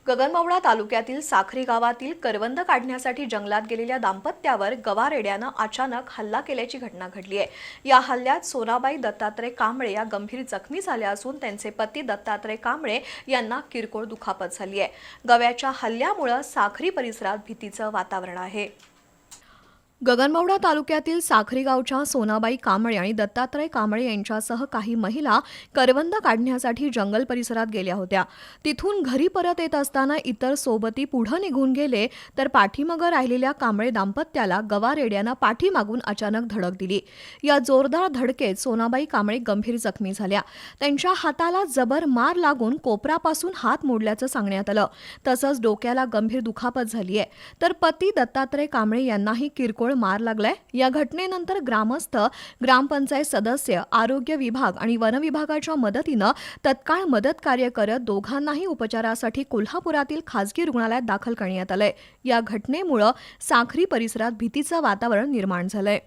गगनबावडा तालुक्यातील साखरी गावातील करवंद काढण्यासाठी जंगलात गेलेल्या दाम्पत्यावर गवारेड्यानं अचानक हल्ला केल्याची घटना घडली आहे। या हल्ल्यात सोनाबाई दत्तात्रय कांबळे या गंभीर जखमी झाल्या असून त्यांचे पती दत्तात्रय कांबळे यांना किरकोळ दुखापत झाली आहे। गव्याच्या हल्ल्यामुळे साखरी परिसरात भीतीचं वातावरण आहे। गगनबावडा तालुक्यातील साखरी गावच्या सोनाबाई कांबळे आणि दत्तात्रय कांबळे यांच्यासह काही महिला करवंद काढण्यासाठी जंगल परिसरात गेल्या होत्या। तिथून घरी परत येत असताना इतर सोबती पुढे निघून गेले तर पाठीमागे राहिलेल्या कांबळे दाम्पत्याला गवारेड्यानं पाठीमागून अचानक धडक दिली। या जोरदार धडकेत सोनाबाई कांबळे गंभीर जखमी झाल्या। त्यांच्या हाताला जबर मार लागून कोपरापासून हात मोडल्याचं सांगण्यात आलं। तसंच डोक्याला गंभीर दुखापत झाली आहे। तर पती दत्तात्रय कांबळे यांनाही किरकोळ मार लागलाय। या घटनेनंतर ग्रामस्थ, ग्रामपंचायत सदस्य, आरोग्य विभाग आणि वन विभागाच्या मदतीनं तत्काळ मदत कार्य करत दोघांनाही उपचारासाठी कोल्हापुरातील खासगी रुग्णालयात दाखल करण्यात आलंय। या घटनेमुळे साखरी परिसरात भीतीचं वातावरण निर्माण झालंय।